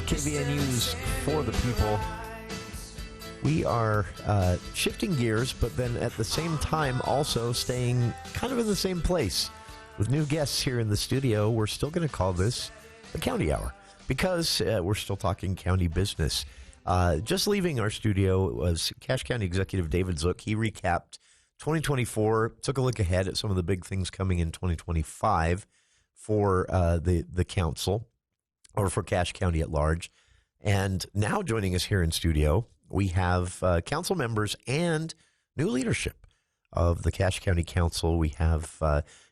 KVN News for the people. We are shifting gears, but then at the same time also staying kind of in the same place. With new guests here in the studio, we're still going to call this the County Hour because we're still talking county business. Just leaving our studio was Cache County Executive David Zook. He recapped 2024, took a look ahead at some of the big things coming in 2025 for the council, or for Cache County at large. And now joining us here in studio, we have council members and new leadership of the Cache County Council. We have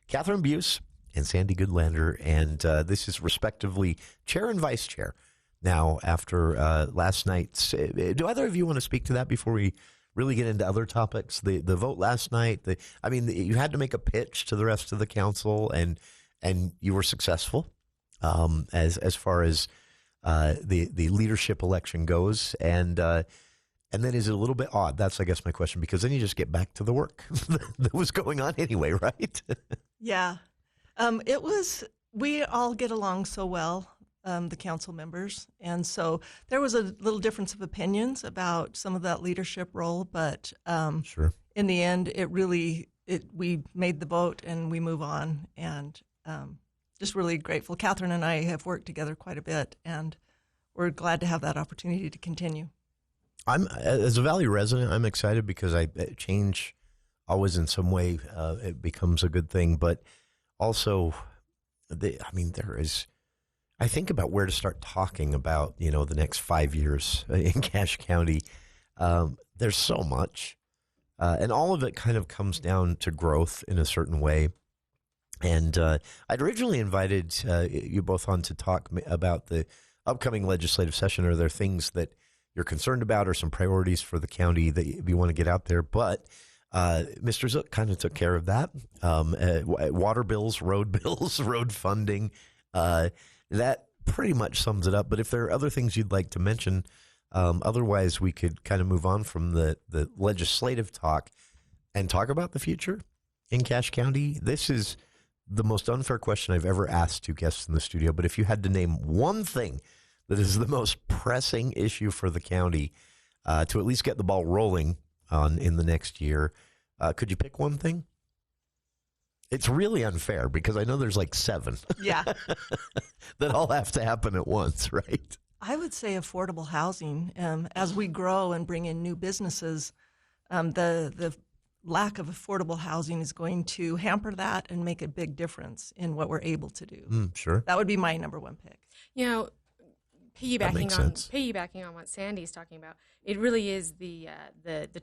Kathryn Bues and Sandi Goodlander, and this is respectively chair and vice chair. Now, after last night's, do either of you want to speak to that before we really get into other topics? The vote last night, you had to make a pitch to the rest of the council, and you were successful. as far as the leadership election goes, and then is it a little bit odd? That's, I guess, my question, because then you just get back to the work that was going on anyway, right? Yeah. It was, we all get along so well, the council members, and so there was a little difference of opinions about some of that leadership role, but sure. In the end, we made the vote and we move on, and just really grateful. Kathryn and I have worked together quite a bit, and we're glad to have that opportunity to continue. As a Valley resident, I'm excited because change always in some way it becomes a good thing, but also, I think about where to start talking about, the next 5 years in Cache County. There's so much, and all of it kind of comes down to growth in a certain way. And I'd originally invited you both on to talk about the upcoming legislative session. Are there things that you're concerned about or some priorities for the county that you want to get out there? But Mr. Zook kind of took care of that. Water bills, road funding, that pretty much sums it up. But if there are other things you'd like to mention, otherwise we could kind of move on from the legislative talk and talk about the future in Cache County. This is the most unfair question I've ever asked to guests in the studio, but if you had to name one thing that is the most pressing issue for the county to at least get the ball rolling on in the next year, could you pick one thing? It's really unfair because I know there's like 7 Yeah. that all have to happen at once, right? I would say affordable housing. As we grow and bring in new businesses, the lack of affordable housing is going to hamper that and make a big difference in what we're able to do. Sure. That would be my number one pick. Piggybacking on what Sandy's talking about, it really is the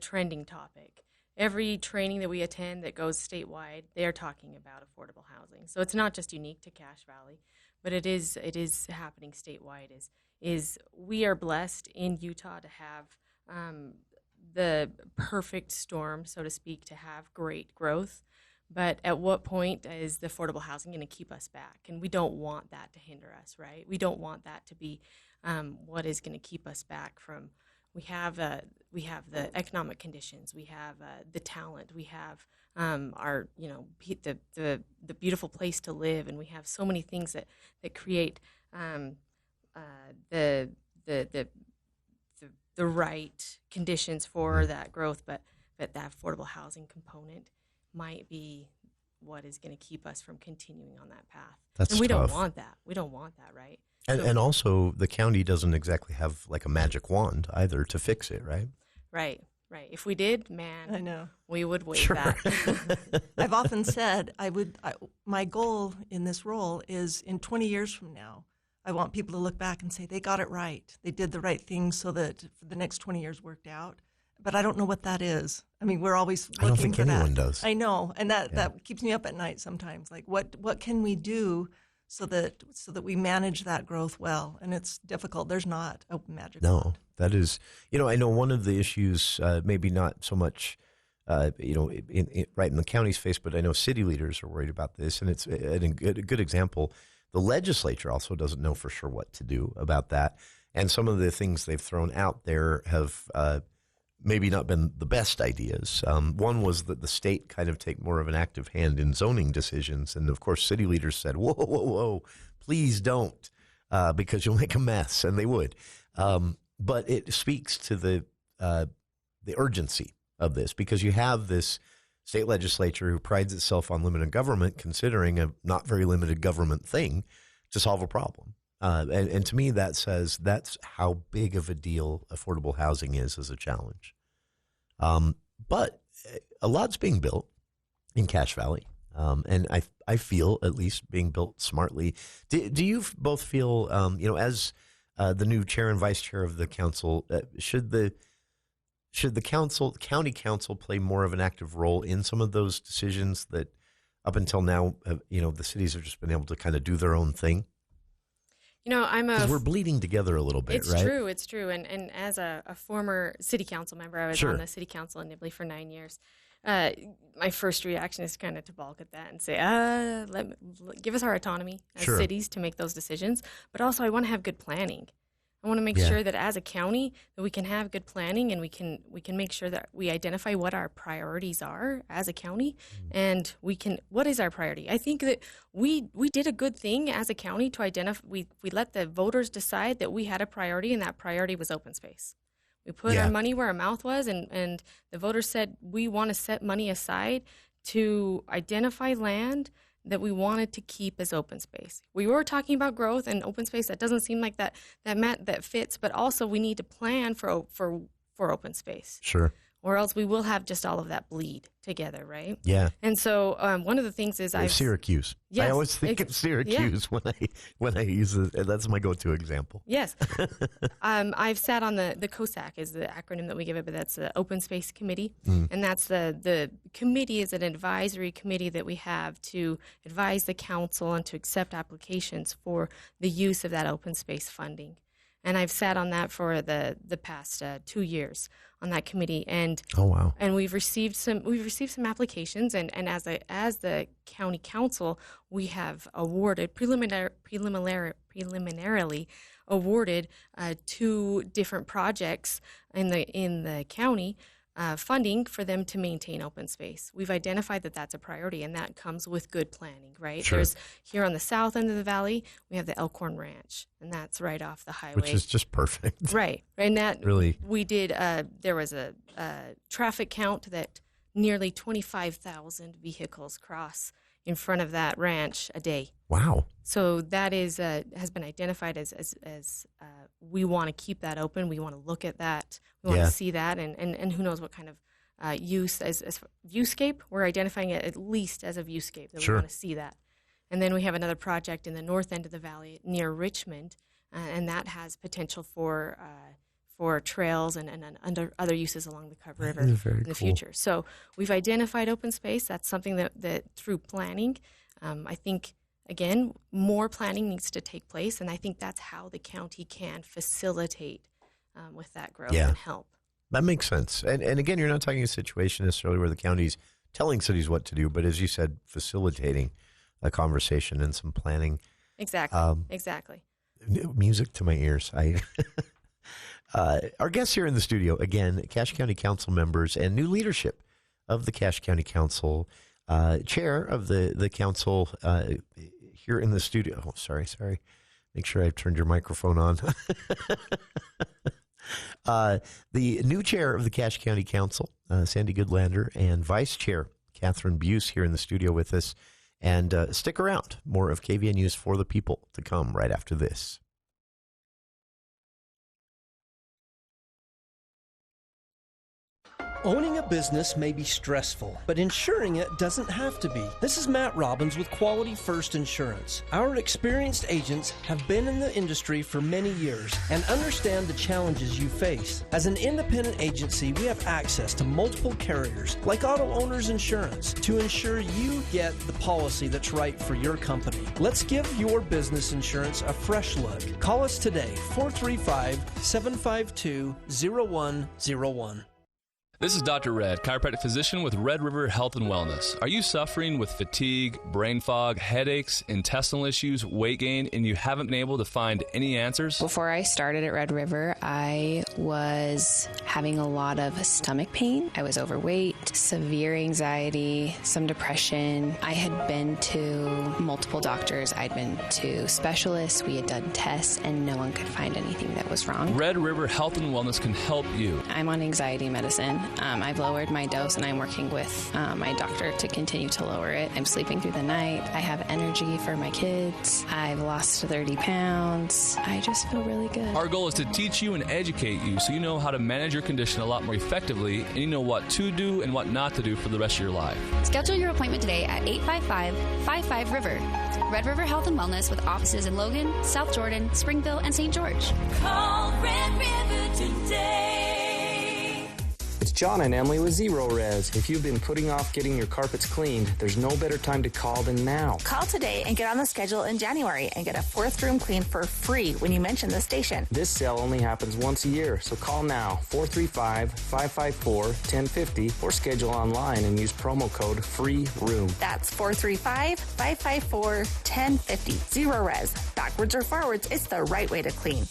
trending topic. Every training that we attend that goes statewide, they're talking about affordable housing. So it's not just unique to Cache Valley, but it is happening statewide. Is we are blessed in Utah to have the perfect storm, so to speak, to have great growth. But at what point is the affordable housing going to keep us back? And we don't want that to hinder us, right? We don't want that to be what is going to keep us back from. We have the economic conditions, we have the talent, we have our the beautiful place to live, and we have so many things that create the right conditions for that growth. But that affordable housing component might be what is going to keep us from continuing on that path. And we tough. Don't want that. We don't want that, right? And also, the county doesn't exactly have like a magic wand either to fix it, right? Right. If we did, man, I know we would wave Sure. that. I've often said my goal in this role is in 20 years from now, I want people to look back and say they got it right. They did the right thing so that the next 20 years worked out. But I don't know what that is. I mean, we're always looking for that. I don't think anyone does. I know, and that keeps me up at night sometimes. Like, what can we do so that we manage that growth well? And it's difficult. There's not a magic wand. No, that is, I know one of the issues, maybe not so much, right in the county's face, but I know city leaders are worried about this, and it's a good example. The legislature also doesn't know for sure what to do about that, and some of the things they've thrown out there have maybe not been the best ideas. One was that the state kind of take more of an active hand in zoning decisions, and of course, city leaders said, "Whoa, please don't, because you'll make a mess," and they would. But it speaks to the urgency of this, because you have this state legislature who prides itself on limited government, considering a not very limited government thing to solve a problem. And to me, that says that's how big of a deal affordable housing is as a challenge. But a lot's being built in Cache Valley, and I feel at least being built smartly. Do you both feel, as the new chair and vice chair of the council, should the county council play more of an active role in some of those decisions that up until now, the cities have just been able to kind of do their own thing? Because we're bleeding together a little bit, right? It's true. And as a former city council member, I was Sure. on the city council in Nibley for 9 years. My first reaction is kind of to balk at that and say, give us our autonomy as cities to make those decisions. But also, I want to have good planning. I want to make sure that as a county that we can have good planning, and we can make sure that we identify what our priorities are as a county, and what is our priority. I think that we did a good thing as a county to identify. We let the voters decide that we had a priority, and that priority was open space. We put our money where our mouth was, and the voters said we want to set money aside to identify land that we wanted to keep as open space. We were talking about growth and open space. That doesn't seem like that fits, but also we need to plan for open space. Sure. Or else we will have just all of that bleed together, right? Yeah. And so one of the things is Syracuse. Yes, I always think of Syracuse when I use it. That's my go-to example. Yes. I've sat on the COSAC is the acronym that we give it, but that's the Open Space Committee. And that's the committee is an advisory committee that we have to advise the council and to accept applications for the use of that open space funding. And I've sat on that for the past 2 years on that committee, and and we've received some applications, and as the county council, we have awarded preliminarily awarded 2 different projects in the county. Funding for them to maintain open space. We've identified that that's a priority, and that comes with good planning, right? Sure. There's here on the south end of the valley, we have the Elkhorn Ranch, and that's right off the highway. Which is just perfect. Right. And that really, we did, there was a traffic count that nearly 25,000 vehicles cross in front of that ranch a day. Wow. So that is has been identified as we want to keep that open. We want to look at that. We want to see that, and who knows what kind of use as viewscape. We're identifying it at least as a viewscape that we want to see that. And then we have another project in the north end of the valley near Richmond, and that has potential for trails and other uses along the Cove River in the future. So we've identified open space. That's something that through planning, I think, again, more planning needs to take place, and I think that's how the county can facilitate with that growth and help. That makes sense. And again, you're not talking a situation necessarily where the county's telling cities what to do, but as you said, facilitating a conversation and some planning. Exactly. Exactly. Music to my ears. Our guests here in the studio, again, Cache County Council members and new leadership of the Cache County Council, chair of the council here in the studio. Oh, sorry. Make sure I've turned your microphone on. The new chair of the Cache County Council, Sandi Goodlander, and vice chair, Kathryn Bues, here in the studio with us. And stick around. More of KVN News for the People to come right after this. Owning a business may be stressful, but insuring it doesn't have to be. This is Matt Robbins with Quality First Insurance. Our experienced agents have been in the industry for many years and understand the challenges you face. As an independent agency, we have access to multiple carriers like Auto Owners Insurance to ensure you get the policy that's right for your company. Let's give your business insurance a fresh look. Call us today, 435-752-0101. This is Dr. Red, chiropractic physician with Red River Health and Wellness. Are you suffering with fatigue, brain fog, headaches, intestinal issues, weight gain, and you haven't been able to find any answers? Before I started at Red River, I was having a lot of stomach pain. I was overweight, severe anxiety, some depression. I had been to multiple doctors. I'd been to specialists. We had done tests, and no one could find anything that was wrong. Red River Health and Wellness can help you. I'm on anxiety medicine. I've lowered my dose, and I'm working with my doctor to continue to lower it. I'm sleeping through the night. I have energy for my kids. I've lost 30 pounds. I just feel really good. Our goal is to teach you and educate you so you know how to manage your condition a lot more effectively, and you know what to do and what not to do for the rest of your life. Schedule your appointment today at 855-55-RIVER. Red River Health and Wellness with offices in Logan, South Jordan, Springville, and St. George. Call Red River today. It's John and Emily with Zero Res. If you've been putting off getting your carpets cleaned, there's no better time to call than now. Call today and get on the schedule in January and get a 4th room clean for free when you mention the station. This sale only happens once a year, so call now, 435-554-1050, or schedule online and use promo code FREEROOM. That's 435-554-1050. Zero Res. Backwards or forwards, it's the right way to clean.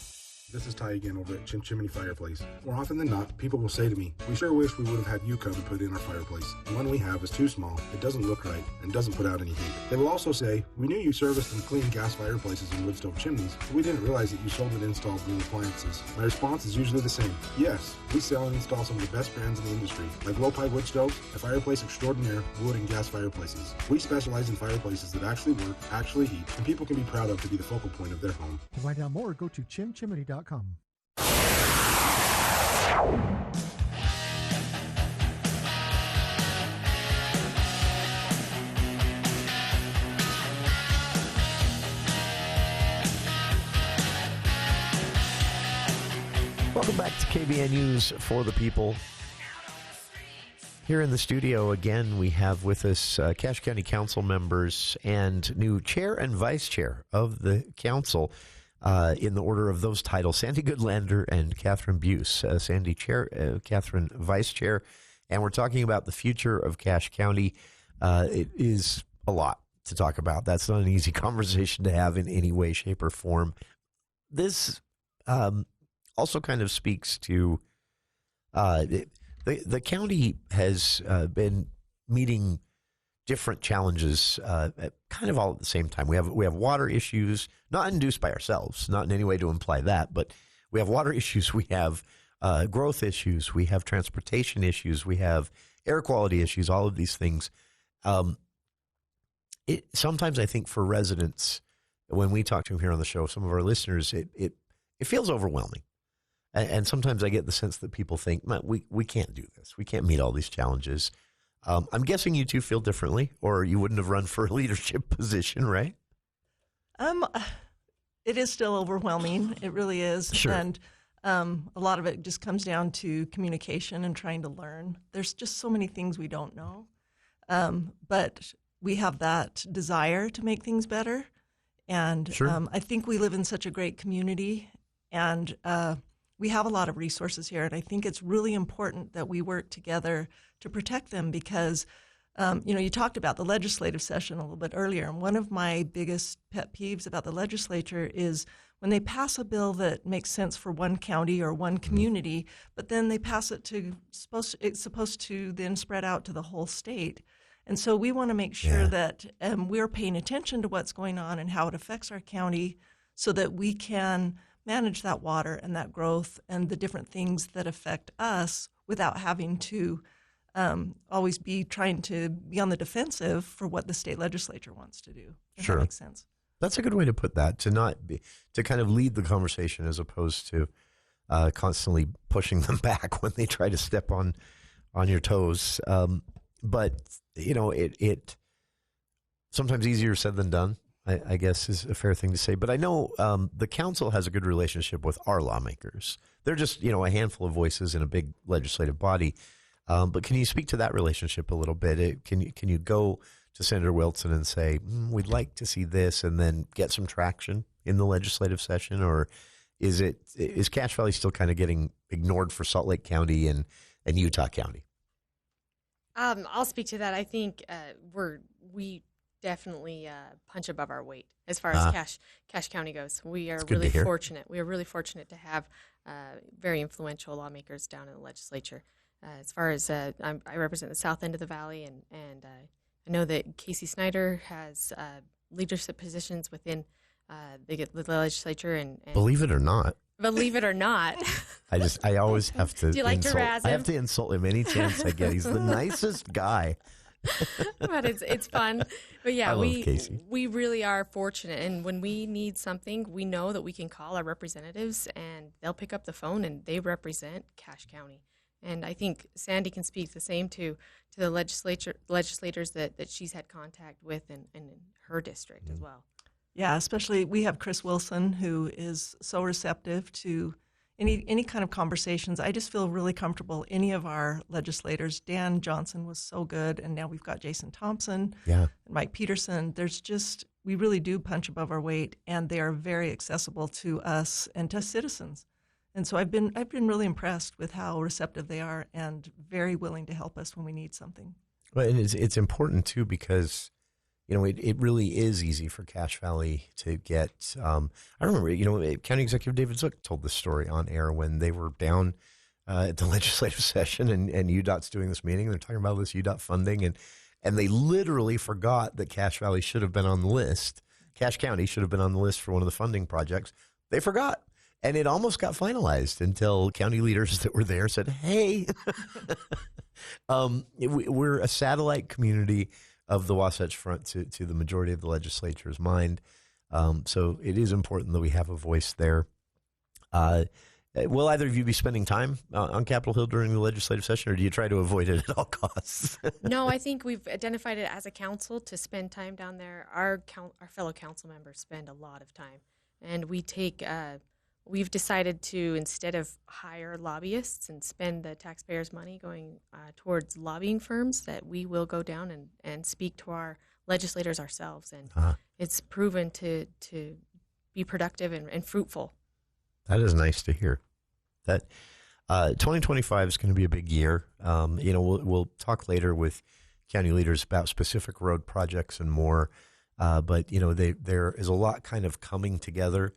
This is Ty again over at Chimney Fireplace. More often than not, people will say to me, we sure wish we would have had you come and put in our fireplace. The one we have is too small, it doesn't look right, and doesn't put out any heat. They will also say, we knew you serviced and cleaned gas fireplaces and wood stove chimneys, but we didn't realize that you sold and installed new appliances. My response is usually the same. Yes, we sell and install some of the best brands in the industry, like low-pie wood stoves, a fireplace extraordinaire, wood and gas fireplaces. We specialize in fireplaces that actually work, actually heat, and people can be proud of to be the focal point of their home. To find out more, go to chimchimney.com. Welcome back to KBN News for the People. Here in the studio again, we have with us Cache County Council members and new chair and vice chair of the council. In the order of those titles, Sandi Goodlander and Kathryn Bues. Sandi chair, Kathryn vice chair. And we're talking about the future of Cache County. It is a lot to talk about. That's not an easy conversation to have in any way, shape, or form. This also kind of speaks to the county has been meeting different challenges kind of all at the same time. We have water issues, not induced by ourselves, not in any way to imply that, but we have water issues, we have growth issues, we have transportation issues, we have air quality issues, all of these things. Sometimes I think for residents, when we talk to them here on the show, some of our listeners, it feels overwhelming. And sometimes I get the sense that people think, we can't do this. We can't meet all these challenges. I'm guessing you two feel differently, or you wouldn't have run for a leadership position, right? It is still overwhelming. It really is. Sure. And a lot of it just comes down to communication and trying to learn. There's just so many things we don't know. But we have that desire to make things better. And Sure. I think we live in such a great community, and we have a lot of resources here. And I think it's really important that we work together to protect them because, you talked about the legislative session a little bit earlier. And one of my biggest pet peeves about the legislature is when they pass a bill that makes sense for one county or one community, but then they pass it it's supposed to then spread out to the whole state. And so we want to make sure that we're paying attention to what's going on and how it affects our county so that we can manage that water and that growth and the different things that affect us without having to always be trying to be on the defensive for what the state legislature wants to do. If Sure. that makes sense. That's a good way to put that, to kind of lead the conversation as opposed to constantly pushing them back when they try to step on your toes. But, it sometimes easier said than done, I guess is a fair thing to say. But I know the council has a good relationship with our lawmakers. They're just, a handful of voices in a big legislative body. But can you speak to that relationship a little bit? Can you go to Senator Wilson and say, we'd like to see this, and then get some traction in the legislative session? Or is Cache Valley still kind of getting ignored for Salt Lake County and Utah County? I'll speak to that. I think we definitely punch above our weight as far as Cache County goes. We are really fortunate. We are really fortunate to have very influential lawmakers down in the legislature. As far as I represent the south end of the valley, and I know that Casey Snyder has leadership positions within the legislature. And Believe it or not. Believe it or not. I always have to. Do you like insult. to razz him? I have to insult him any chance I get. He's the nicest guy. But it's fun. But yeah, I love Casey. We really are fortunate, and when we need something, we know that we can call our representatives, and they'll pick up the phone, and they represent Cache County. And I think Sandi can speak the same to the legislators that she's had contact with in her district as well. Yeah, especially we have Chris Wilson, who is so receptive to any kind of conversations. I just feel really comfortable. Any of our legislators, Dan Johnson was so good, and now we've got Jason Thompson, Yeah. and Mike Peterson. We really do punch above our weight, and they are very accessible to us and to citizens. And so I've been really impressed with how receptive they are and very willing to help us when we need something. Well, and it's important too because, it really is easy for Cache Valley to get. I remember, County Executive David Zook told this story on air when they were down at the legislative session and UDOT's doing this meeting. They're talking about this UDOT funding and they literally forgot that Cache Valley should have been on the list. Cache County should have been on the list for one of the funding projects. They forgot. And it almost got finalized until county leaders that were there said, hey, we're a satellite community of the Wasatch Front to the majority of the legislature's mind. So it is important that we have a voice there. Will either of you be spending time on Capitol Hill during the legislative session, or do you try to avoid it at all costs? No, I think we've identified it as a council to spend time down there. Our fellow council members spend a lot of time. And we've decided to, instead of hire lobbyists and spend the taxpayers' money going towards lobbying firms, that we will go down and speak to our legislators ourselves. And it's proven to be productive and fruitful. That is nice to hear. That 2025 is going to be a big year. We'll talk later with county leaders about specific road projects and more. But there is a lot kind of coming together.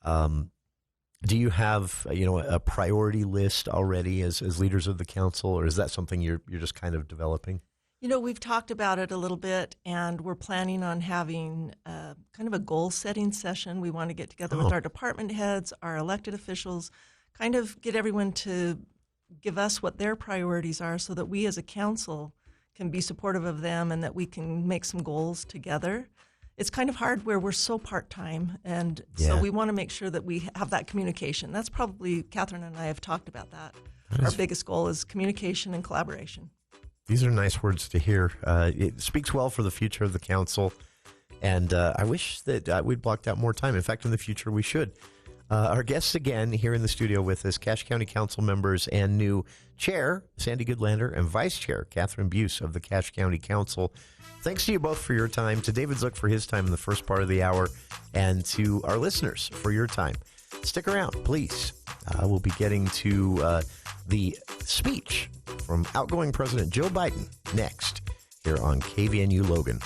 Do you have a priority list already as leaders of the council, or is that something you're just kind of developing? We've talked about it a little bit, and we're planning on having kind of a goal-setting session. We want to get together with our department heads, our elected officials, kind of get everyone to give us what their priorities are so that we as a council can be supportive of them and that we can make some goals together. It's kind of hard where we're so part-time, and so we want to make sure that we have that communication. That's probably, Kathryn and I have talked about that. Our biggest goal is communication and collaboration. These are nice words to hear. It speaks well for the future of the council, and I wish that we'd blocked out more time. In fact, in the future, we should. Our guests again here in the studio with us, Cache County Council members and new Chair, Sandi Goodlander, and Vice Chair, Kathryn Bues of the Cache County Council. Thanks to you both for your time, to David Zook for his time in the first part of the hour, and to our listeners for your time. Stick around, please. We'll be getting to the speech from outgoing President Joe Biden next here on KVNU Logan.